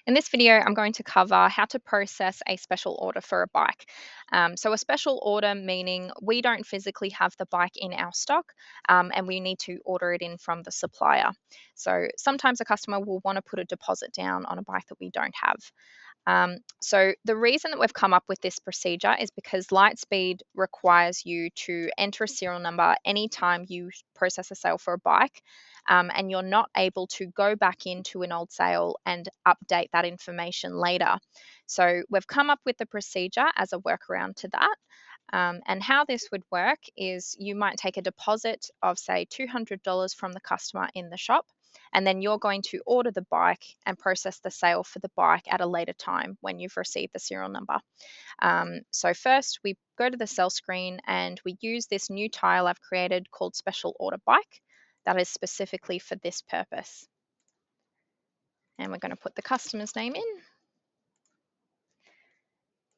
In this video, I'm going to cover how to process a special order for a bike. So a special order meaning we don't physically have the bike in our stock, and we need to order it in from the supplier. So sometimes a customer will want to put a deposit down on a bike that we don't have. So the reason that we've come up with this procedure is because Lightspeed requires you to enter a serial number anytime you process a sale for a bike, and you're not able to go back into an old sale and update that information later. So we've come up with the procedure as a workaround to that. And how this would work is you might take a deposit of, say, $200 from the customer in the shop, and then you're going to order the bike and process the sale for the bike at a later time when you've received the serial number. So first, we go to the sell screen and we use this new tile I've created called Special Order Bike that is specifically for this purpose. And we're going to put the customer's name in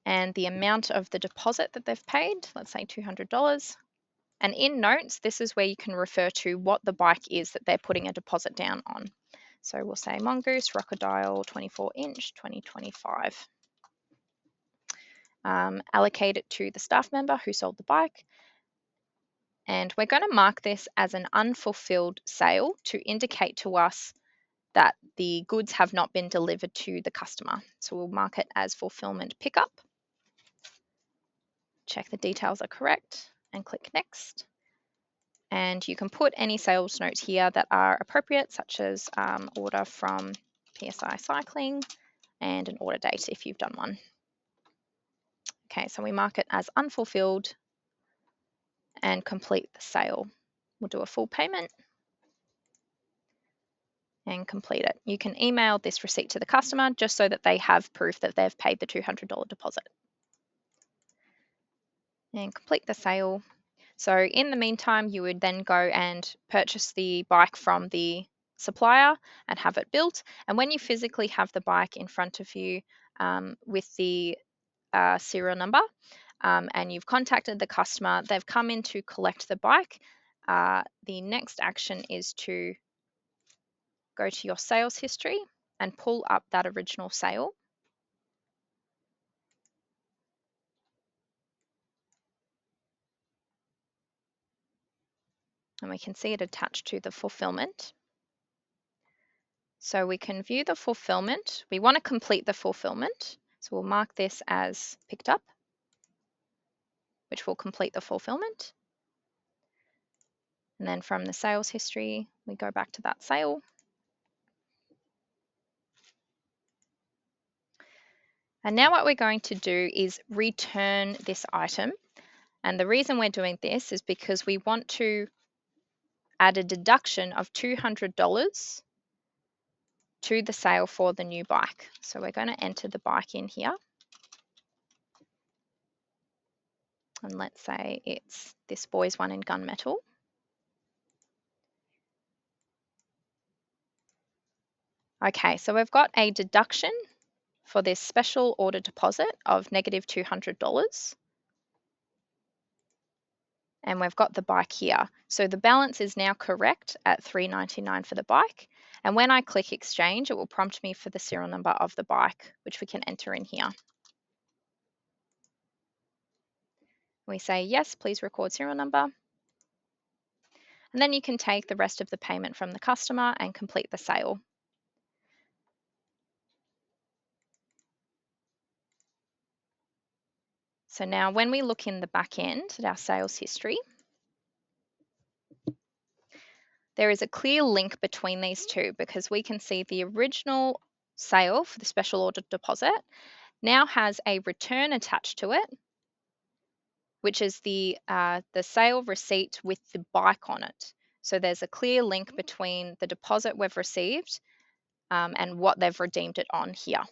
and the amount of the deposit that they've paid, let's say $200. And in notes, this is where you can refer to what the bike is that they're putting a deposit down on. So we'll say Mongoose Crocodile 24-inch 2025. Allocate it to the staff member who sold the bike. And we're going to mark this as an unfulfilled sale to indicate to us that the goods have not been delivered to the customer. So we'll mark it as fulfillment pickup. Check the details are correct and click next. And you can put any sales notes here that are appropriate, such as order from PSI Cycling and an order date if you've done one. Okay, so we mark it as unfulfilled and complete the sale. We'll do a full payment and complete it. You can email this receipt to the customer just so that they have proof that they've paid the $200 deposit. And complete the sale. So in the meantime, you would then go and purchase the bike from the supplier and have it built. And when you physically have the bike in front of you with the serial number and you've contacted the customer, they've come in to collect the bike, the next action is to go to your sales history and pull up that original sale. And we can see it attached to the fulfillment. So we can view the fulfillment. We want to complete the fulfillment. So we'll mark this as picked up, which will complete the fulfillment. And then from the sales history, we go back to that sale. And now what we're going to do is return this item. And the reason we're doing this is because we want to add a deduction of $200 to the sale for the new bike. So we're going to enter the bike in here. And let's say it's this boys one in gunmetal. Okay, so we've got a deduction for this special order deposit of negative $200. And we've got the bike here. So the balance is now correct at $399 for the bike. And when I click exchange, it will prompt me for the serial number of the bike, which we can enter in here. We say, yes, please record serial number. And then you can take the rest of the payment from the customer and complete the sale. So now when we look in the back end at our sales history, there is a clear link between these two because we can see the original sale for the special order deposit now has a return attached to it, which is the sale receipt with the bike on it. So there's a clear link between the deposit we've received and what they've redeemed it on here.